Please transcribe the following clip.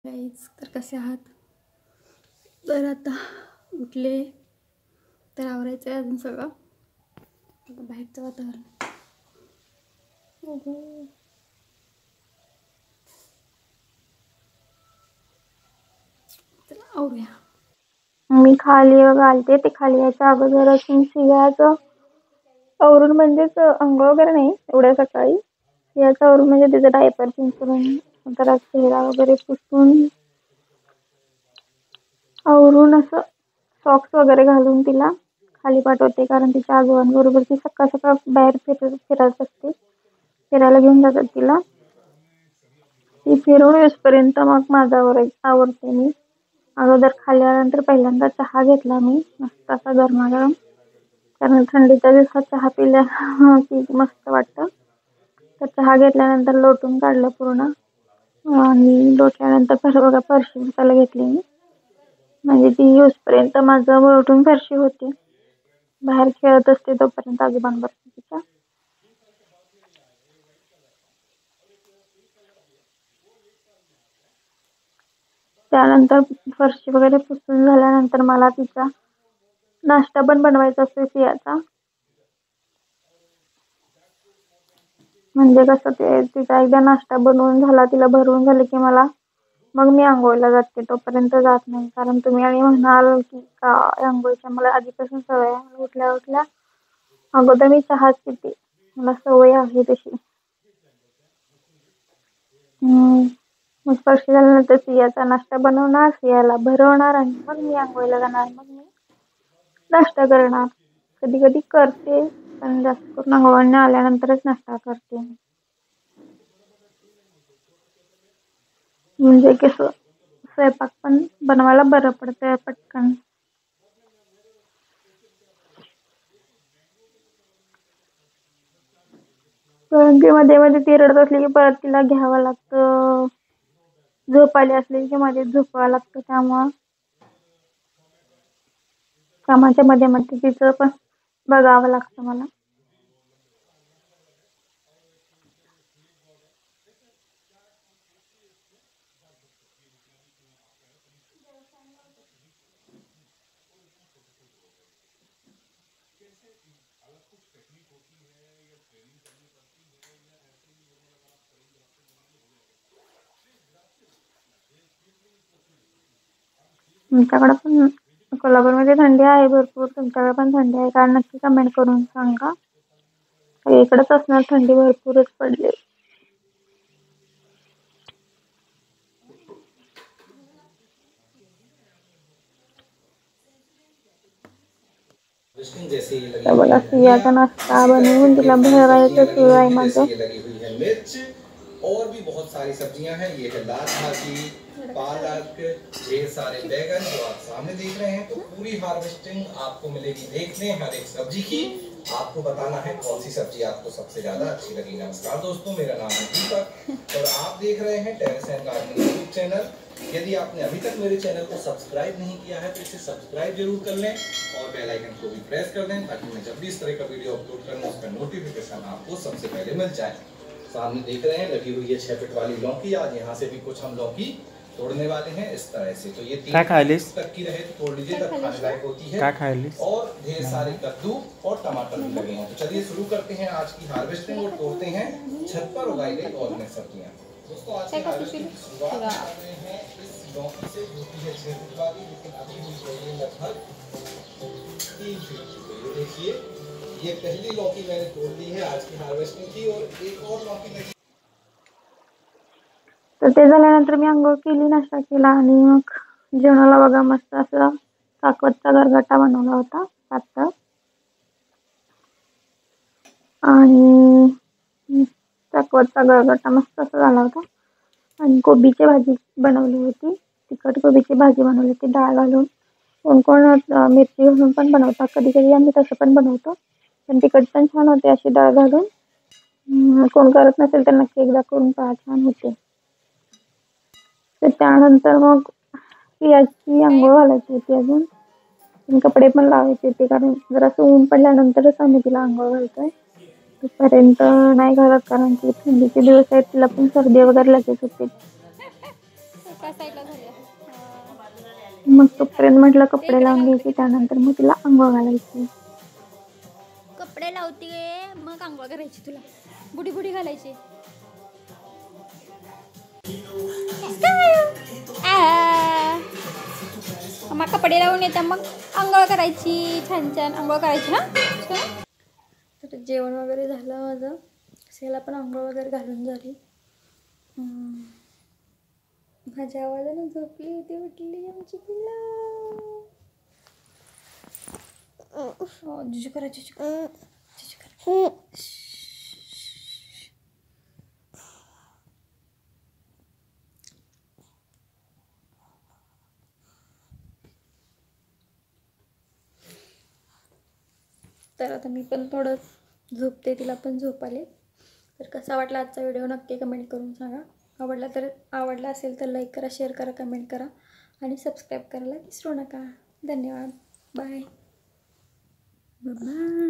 Guys तर कसे आहात? तर आता उठले तर आवरायचं आहे अजून सगळं. आता बाहेरचं वातावरण चला आवरूया. मी खाली घालते ते खाली यायच्या अगोदरच मी सियाचं आवरून म्हणजेच अंघोळ वगैरे नाही एवढ्या सकाळी. सियाचं आवरून म्हणजे तिचं डायपर चेंज करून नंतर चेहरा वगैरे पुसून आवरून असं सॉक्स वगैरे घालून तिला खाली पाठवते, कारण तिच्या आजोबांबरोबर ती सकाळ सकाळ बाहेर फिरत असते. फिरायला घेऊन जातात तिला. ती फिरून येईपर्यंत मग माझा आवरते मी. अगोदर खाली आल्यानंतर पहिल्यांदा चहा घेतला मी मस्त असा गरमागरम, कारण थंडीच्या दिवसात चहा पिल्या की मस्त वाटतं. तर चहा घेतल्यानंतर लोटून काढलं पूर्ण आणि लोटल्यानंतर बघा फरशी पुसायला घेतली मी, म्हणजे ती येऊसपर्यंत माझं लोटून फरशी होती. बाहेर खेळत असते तोपर्यंत आजोबांबरोबर तिच्या. त्यानंतर फरशी वगैरे पुसून झाल्यानंतर मला तिचा नाश्ता पण बनवायचा असतो सियाचा. म्हणजे कसं ते तिचा एकदा नाश्ता बनवून झाला, तिला भरवून झालं की मग मी आंघोळीला जाते. तोपर्यंत जात नाही, कारण तुम्ही आणि म्हणाल की का आंघोळीच्या मला आधीपासून सवय आहे. उठल्या उठल्या अगोदर मी चहाच पिते, मला सवय आहे तशी. मग फरशी झाल्यानंतर सियाचा नाश्ता बनवणार, सियाला भरवणार आणि मग मी आंघोळीला जाणार. मग मी नाश्ता करणार. कधी कधी करते पण जास्त करून आंघोळीने आल्यानंतरच नाश्ता करते, म्हणजे कसं स्वयंपाक पण बनवायला बरं पडतंय पटकन. कारण की मध्ये मध्ये ती रडत असली की परत तिला घ्यावं लागतं, झोप आली असली की मध्ये झोपावं लागतं. त्यामुळं कामाच्या मध्ये मध्ये तिचं पण बघावं लागतं मला. तुमच्याकडे पण कोल्हापूरमध्ये थंडी आहे भरपूर, तुमच्याकडे पण थंडी आहे का नक्की कमेंट करून सांगा. इकडेच असणार थंडी भरपूरच पडली. तर बघा सियाचा नाश्ता बनवून तिला भरवायचं सुरू आहे माझं. और भी बहुत सारी सब्जियां हैं। ये है लाल भाजी, पालक, ढेर सारे बैगन जो आप सामने देख रहे हैं। तो पूरी हार्वेस्टिंग आपको मिलेगी देखने हर एक सब्जी की। आपको बताना है कौन सी सब्जी आपको सबसे ज्यादा अच्छी लगी। नमस्कार दोस्तों, मेरा नाम है दीपक और आप देख रहे हैं terrace end gardening YouTube channel. यदि आपने अभी तक मेरे चैनल को सब्सक्राइब नहीं किया है तो इसे सब्सक्राइब जरूर कर लें और बेल आइकन को भी प्रेस कर दें, ताकि मैं जब भी इस तरह का वीडियो अपलोड करूं उसका नोटिफिकेशन आपको सबसे पहले मिल जाए। सामने देख रहे हैं लगी हुई है 6 फीट वाली लौकी। आज यहाँ से भी कुछ हम लौकी तोड़ने वाले हैं इस तरह से। तो ये 3 तक की रहे तो तोड़ लीजिए, तब खाने लायक होती है। और ढेर सारे कद्दू और टमाटर भी लगे हैं। तो चलिए शुरू करते हैं आज की हार्वेस्टिंग और तोड़ते हैं छत पर उगाई गई ऑर्गेनिक सब्जियां। दोस्तों आज की हार्वेस्टिंग की शुरुआत कर रहे हैं इस लौकी से, जो कि है 6 फीट वाली, लेकिन अभी हुई है लगभग 3 फीट। तो ये देखिए, ये पहली लौकी मैंने तोड़ ली है आज की हार्वेस्टिंग की, और एक और लौकी लगी। तर ते झाल्यानंतर मी आंघोळ केली, नाश्ता केला आणि मग जेवणाला बघा मस्त असा साखवतचा गरगटा बनवला होता पातळ, आणि साखवतचा गरगटा मस्त असा झाला होता. आणि कोबीची भाजी बनवली होती, तिखट कोबीची भाजी बनवली होती डाळ घालून. कोण कोण मिरची घालून पण बनवतात, कधी कधी आम्ही तसं पण बनवतो, पण तिखट पण छान होते अशी डाळ घालून. कोण करत नसेल तर नक्की एकदा करून पहा, छान होते. तर त्यानंतर मग सियाची आंघोळ घालायची होती अजून, कपडे पण लावायचे होते, कारण जरासं ऊन पडल्यानंतरच आम्ही तिला आंघोळ घालतोय. तोपर्यंत नाही घालत, कारण की थंडीचे दिवस आहेत, तिला पण सर्दी वगैरे लगेच होते. एका साईडला झाले. मग तोपर्यंत म्हटलं कपडे लावून घ्यायचे, त्यानंतर मग तिला अंघोळ घालायची. कपडे लावते मग आंघोळ करायची, तुला बुडी बुडी घालायची. मग कपडे लावून येतात मग आंघोळ करायची, छान छान आंघोळ करायची ना. तर जेवण वगैरे झालं माझं, सेला पण आंघोळ वगैरे घालून झाली. माझ्या आवाजाने झोपली, ती उठली आमची पिल्ला. जुजू करा, जुजू करा, जुजू करा. तर आता मी पण थोडं झोपते, तिला पण झोप आली. तर कसा वाटला आजचा व्हिडिओ नक्की कमेंट करून सांगा. आवडला असेल तर लाईक करा, शेअर करा, कमेंट करा आणि सबस्क्राईब करायला विसरू नका. धन्यवाद. Bye bye.